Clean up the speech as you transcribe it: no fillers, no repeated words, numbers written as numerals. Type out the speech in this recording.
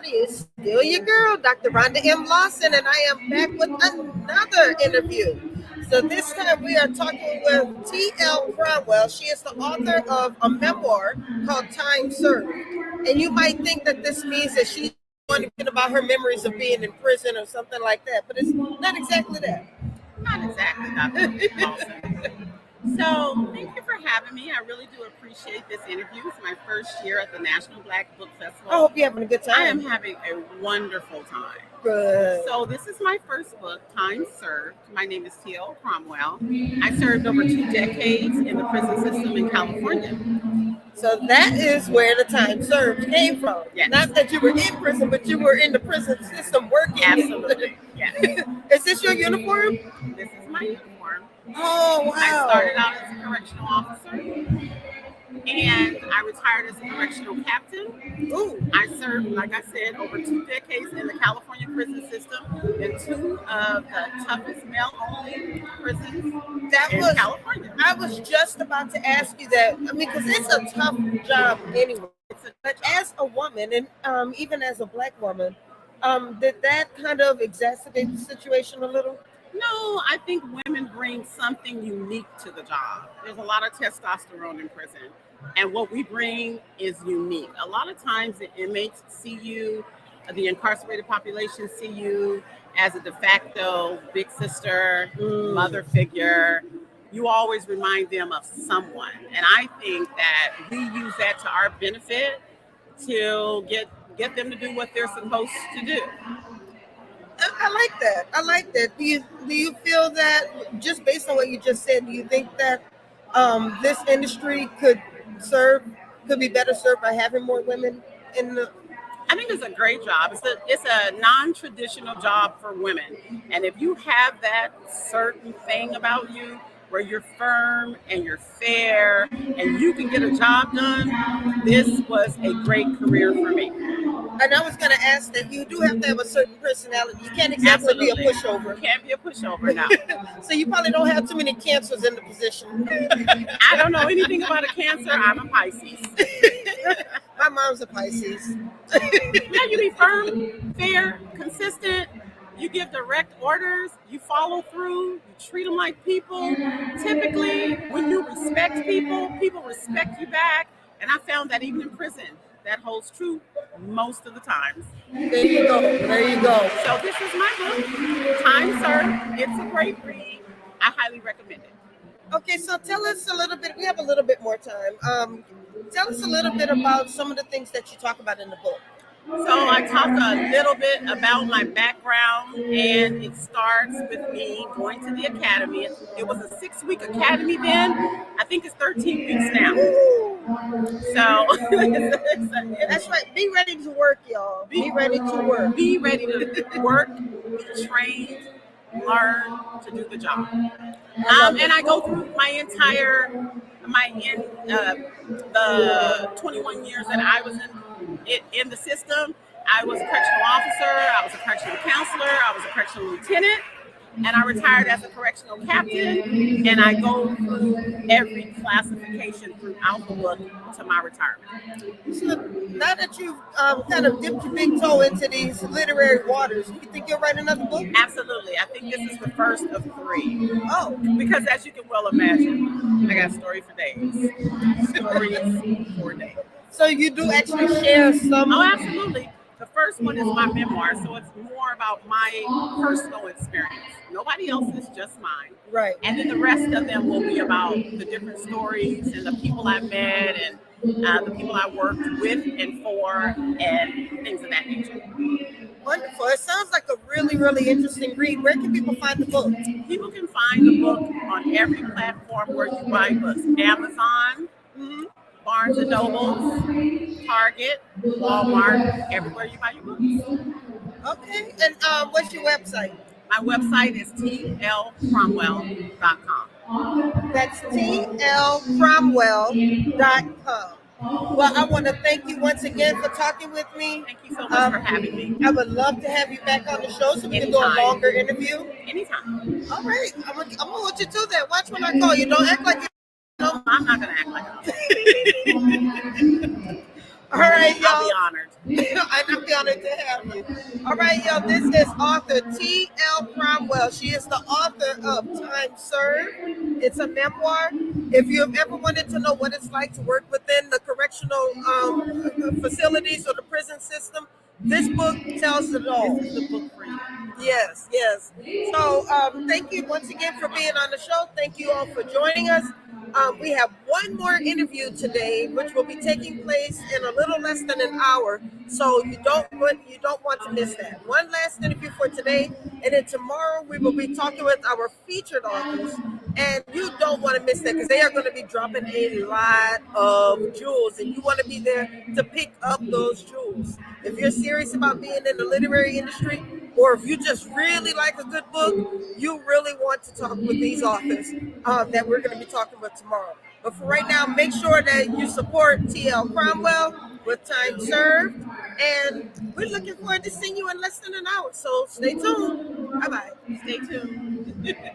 everybody. It's still your girl, Dr. Rhonda M. Lawson, and I am back with another interview. So this time we are talking with T.L. Cromwell. She is the author of a memoir called Time Served. And you might think that this means that she's talking about her memories of being in prison or something like that, but it's not exactly that. Not exactly, Dr. Lawson. So, thank you for having me. I really do appreciate this interview. It's my first year at the National Black Book Festival. I hope you're having a good time. I am having a wonderful time. Good. So, this is my first book, Time Served. My name is T.L. Cromwell. I served over 2 decades in the prison system in California. So that is where the time served came from. Yes. Not that you were in prison, but you were in the prison system working. Absolutely. Yes. Is this your uniform? This is my uniform. Oh, wow. I started out as a correctional officer, and I retired as a correctional captain. Ooh. I served, like I said, over 2 decades in the California prison system in 2 of the toughest male-only prisons in California. I was just about to ask you that. I mean, because it's a tough job anyway. But as a woman, and even as a Black woman, did that kind of exacerbate the situation a little? No, I think women bring something unique to the job. There's a lot of testosterone in prison, and what we bring is unique. A lot of times the inmates see you, the incarcerated population see you as a de facto big sister, mother figure. You always remind them of someone. And I think that we use that to our benefit to get them to do what they're supposed to do. I like that. I like that. Do you feel that, just based on what you just said, do you think that this industry could be better served by having more women in the? I think it's a great job. It's a non-traditional job for women, and if you have that certain thing about you, where you're firm and you're fair and you can get a job done, this was a great career for me. And I was going to ask that you do have to have a certain personality. You can't exactly be a pushover. You can't be a pushover now. So you probably don't have too many cancers in the position. I don't know anything about a Cancer. I'm a Pisces. My mom's a Pisces. Yeah, you be firm, fair, consistent. You give direct orders, you follow through, you treat them like people. Typically, when you respect people, people respect you back. And I found that even in prison, that holds true most of the times. There you go. There you go. So this is my book, Time Served. It's a great read. I highly recommend it. Okay, so tell us a little bit. We have a little bit more time. Tell us a little bit about some of the things that you talk about in the book. So I talk a little bit about my background, and it starts with me going to the academy. It was a 6-week academy then. I think it's 13 weeks now. So that's right. Be ready to work, y'all. Be ready to work. Be ready to work, be trained, learn to do the job. And I go through the 21 years that I was in the system. I was a correctional officer, I was a correctional counselor, I was a correctional lieutenant, and I retired as a correctional captain, and I go through every classification throughout the book to my retirement. So now that you've kind of dipped your big toe into these literary waters, you think you'll write another book? Absolutely. I think this is the first of 3. Oh. Because as you can well imagine, I got a story for days. Stories for days. So you do actually share some? Oh, absolutely. The first one is my memoir, so it's more about my personal experience. Nobody else's, just mine. Right. And then the rest of them will be about the different stories and the people I met and the people I worked with and for and things of that nature. Wonderful. It sounds like a really, really interesting read. Where can people find the book? People can find the book on every platform where you buy books. Amazon, Barnes & Noble, Target, Walmart, everywhere you buy your books. Okay. And what's your website? My website is tlcromwell.com. That's tlcromwell.com. Well, I want to thank you once again for talking with me. Thank you so much for having me. I would love to have you back on the show so we can do a longer interview. Anytime. All right. I'm going to let you do that. Watch when I call you. Don't act like you. No, I'm not going to act like All right, I'll y'all. be honored. I'd be honored to have you. All right, y'all. This is author T.L. Cromwell. She is the author of Time Served. It's a memoir. If you've ever wanted to know what it's like to work within the correctional facilities or the prison system, this book tells it all. This is the book for you. Yes, yes. So thank you once again for being on the show. Thank you all for joining us. We have one more interview today, which will be taking place in a little less than an hour. So you don't want to miss that. One last interview for today, and then tomorrow we will be talking with our featured authors. And you don't want to miss that because they are going to be dropping a lot of jewels, and you want to be there to pick up those jewels. If you're serious about being in the literary industry, or if you just really like a good book, you really want to talk with these authors that we're going to be talking with tomorrow. But for right now, make sure that you support T.L. Cromwell with Time Served. And we're looking forward to seeing you in less than an hour. So stay tuned. Bye-bye. Stay tuned.